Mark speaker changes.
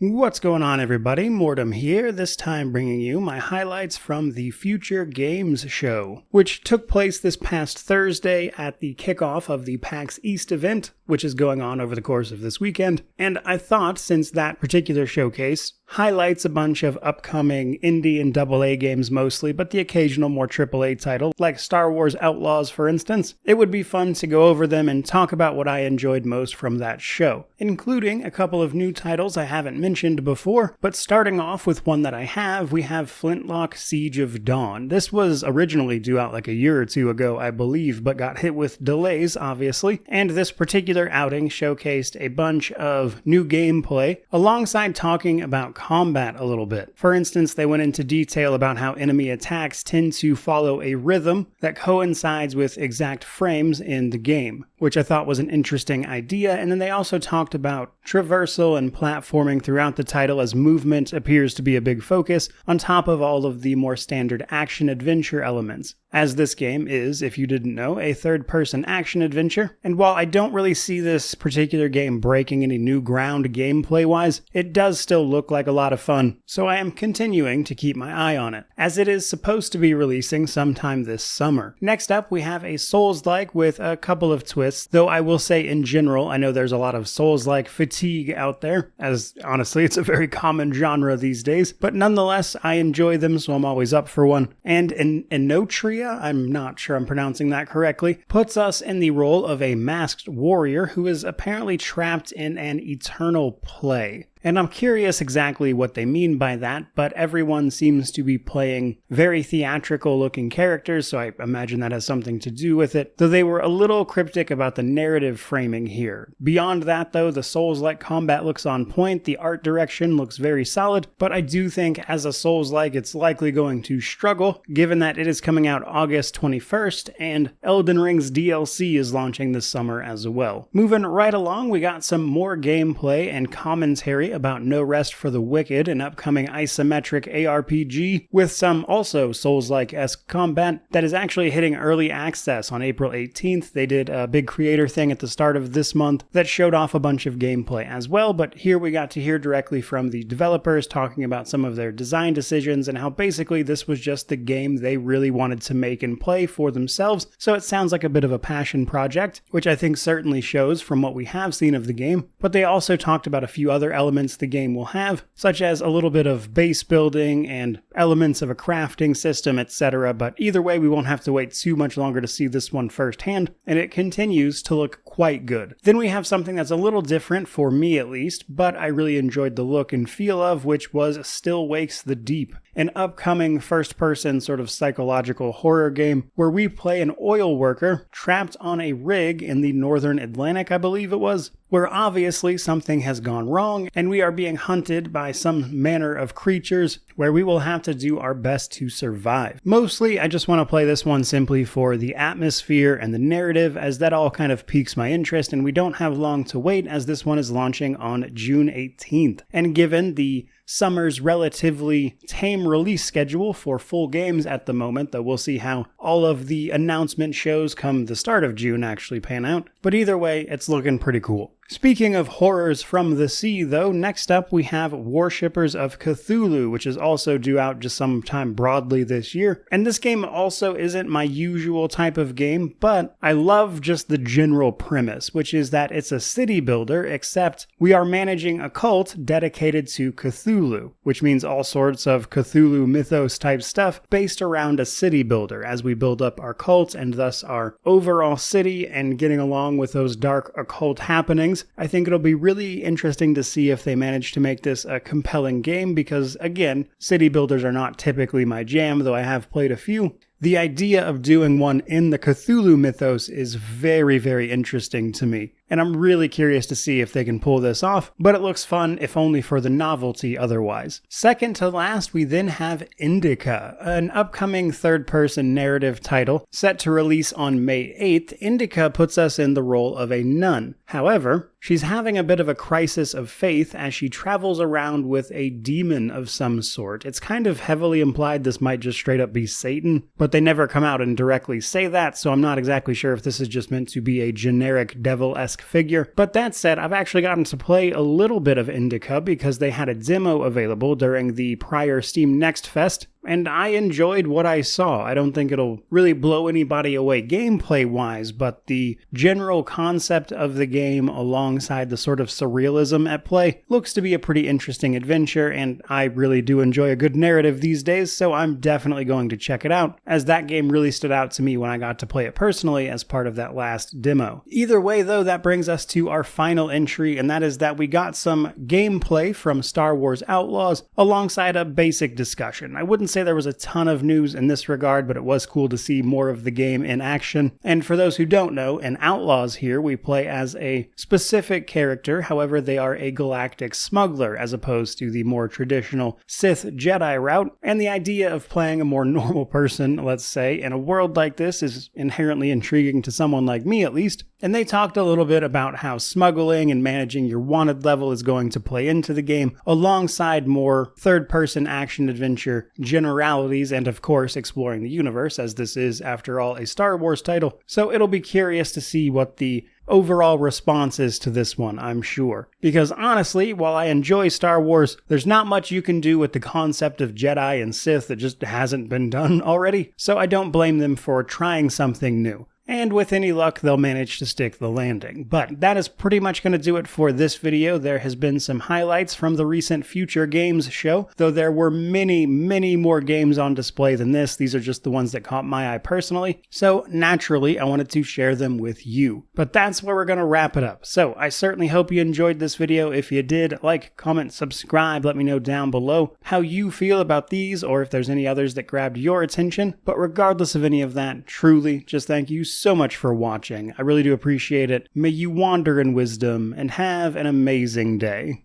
Speaker 1: What's going on, everybody? Mortem here, this time bringing you my highlights from the Future Games show, which took place this past Thursday at the kickoff of the PAX East event, which is going on over the course of this weekend. And I thought, since that particular showcase highlights a bunch of upcoming indie and AA games mostly, but the occasional more AAA title, like Star Wars Outlaws for instance, it would be fun to go over them and talk about what I enjoyed most from that show, including a couple of new titles I haven't mentioned before, but starting off with one that we have Flintlock Siege of Dawn. This was originally due out like a year or two ago, I believe, but got hit with delays, obviously, and this particular outing showcased a bunch of new gameplay, alongside talking about combat a little bit. For instance, they went into detail about how enemy attacks tend to follow a rhythm that coincides with exact frames in the game, which I thought was an interesting idea. And then they also talked about traversal and platforming throughout the title, as movement appears to be a big focus, on top of all of the more standard action-adventure elements, as this game is, if you didn't know, a third-person action-adventure. And while I don't really see this particular game breaking any new ground gameplay-wise, it does still look like a lot of fun, so I am continuing to keep my eye on it, as it is supposed to be releasing sometime this summer. Next up, we have a Souls-like with a couple of twists, though I will say in general, I know there's a lot of Souls-like fatigue out there, as honestly it's a very common genre these days, but nonetheless, I enjoy them, so I'm always up for one. And Enotria, I'm not sure I'm pronouncing that correctly, puts us in the role of a masked warrior who is apparently trapped in an eternal play. And I'm curious exactly what they mean by that, but everyone seems to be playing very theatrical looking characters, so I imagine that has something to do with it, though they were a little cryptic about the narrative framing here. Beyond that though, the Souls-like combat looks on point, the art direction looks very solid, but I do think as a Souls-like it's likely going to struggle, given that it is coming out August 21st, and Elden Ring's DLC is launching this summer as well. Moving right along, we got some more gameplay and commentary about No Rest for the Wicked, an upcoming isometric ARPG with some also Souls-like-esque combat that is actually hitting early access on April 18th. They did a big creator thing at the start of this month that showed off a bunch of gameplay as well, but here we got to hear directly from the developers talking about some of their design decisions and how basically this was just the game they really wanted to make and play for themselves, so it sounds like a bit of a passion project, which I think certainly shows from what we have seen of the game. But they also talked about a few other elements the game will have, such as a little bit of base building and elements of a crafting system, etc. But either way, we won't have to wait too much longer to see this one firsthand, and it continues to look quite good. Then we have something that's a little different, for me at least, but I really enjoyed the look and feel of, which was Still Wakes the Deep, an upcoming first-person sort of psychological horror game where we play an oil worker trapped on a rig in the northern Atlantic, I believe it was, where obviously something has gone wrong and we are being hunted by some manner of creatures where we will have to do our best to survive. Mostly, I just want to play this one simply for the atmosphere and the narrative, as that all kind of piques my interest, and we don't have long to wait as this one is launching on June 18th. And given the summer's relatively tame release schedule for full games at the moment, though we'll see how all of the announcement shows come the start of June actually pan out. But either way, it's looking pretty cool. Speaking of horrors from the sea, though, next up we have Worshippers of Cthulhu, which is also due out just sometime broadly this year. And this game also isn't my usual type of game, but I love just the general premise, which is that it's a city builder, except we are managing a cult dedicated to Cthulhu, which means all sorts of Cthulhu mythos type stuff based around a city builder as we build up our cult and thus our overall city and getting along with those dark occult happenings. I think it'll be really interesting to see if they manage to make this a compelling game because, again, city builders are not typically my jam, though I have played a few. The idea of doing one in the Cthulhu mythos is very, very interesting to me, and I'm really curious to see if they can pull this off, but it looks fun if only for the novelty otherwise. Second to last, we then have Indika, an upcoming third-person narrative title set to release on May 8th. Indika puts us in the role of a nun. However, she's having a bit of a crisis of faith as she travels around with a demon of some sort. It's kind of heavily implied this might just straight up be Satan, but they never come out and directly say that, so I'm not exactly sure if this is just meant to be a generic devil-esque figure. But that said, I've actually gotten to play a little bit of Indika because they had a demo available during the prior Steam Next Fest, and I enjoyed what I saw. I don't think it'll really blow anybody away gameplay-wise, but the general concept of the game alongside the sort of surrealism at play looks to be a pretty interesting adventure, and I really do enjoy a good narrative these days, so I'm definitely going to check it out, as that game really stood out to me when I got to play it personally as part of that last demo. Either way, though, that brings us to our final entry, and that is that we got some gameplay from Star Wars Outlaws alongside a basic discussion. I wouldn't say there was a ton of news in this regard, but it was cool to see more of the game in action. And for those who don't know, in Outlaws here, we play as a specific character. However, they are a galactic smuggler as opposed to the more traditional Sith Jedi route. And the idea of playing a more normal person, let's say, in a world like this is inherently intriguing to someone like me at least. And they talked a little bit about how smuggling and managing your wanted level is going to play into the game, alongside more third-person action-adventure generalities and, of course, exploring the universe, as this is, after all, a Star Wars title. So it'll be curious to see what the overall response is to this one, I'm sure. Because honestly, while I enjoy Star Wars, there's not much you can do with the concept of Jedi and Sith that just hasn't been done already, so I don't blame them for trying something new. And with any luck, they'll manage to stick the landing. But that is pretty much going to do it for this video. There has been some highlights from the recent Future Games show, though there were many, many more games on display than this. These are just the ones that caught my eye personally. So naturally, I wanted to share them with you. But that's where we're going to wrap it up. So I certainly hope you enjoyed this video. If you did, like, comment, subscribe. Let me know down below how you feel about these, or if there's any others that grabbed your attention. But regardless of any of that, truly, just thank you so much for watching. I really do appreciate it. May you wander in wisdom and have an amazing day.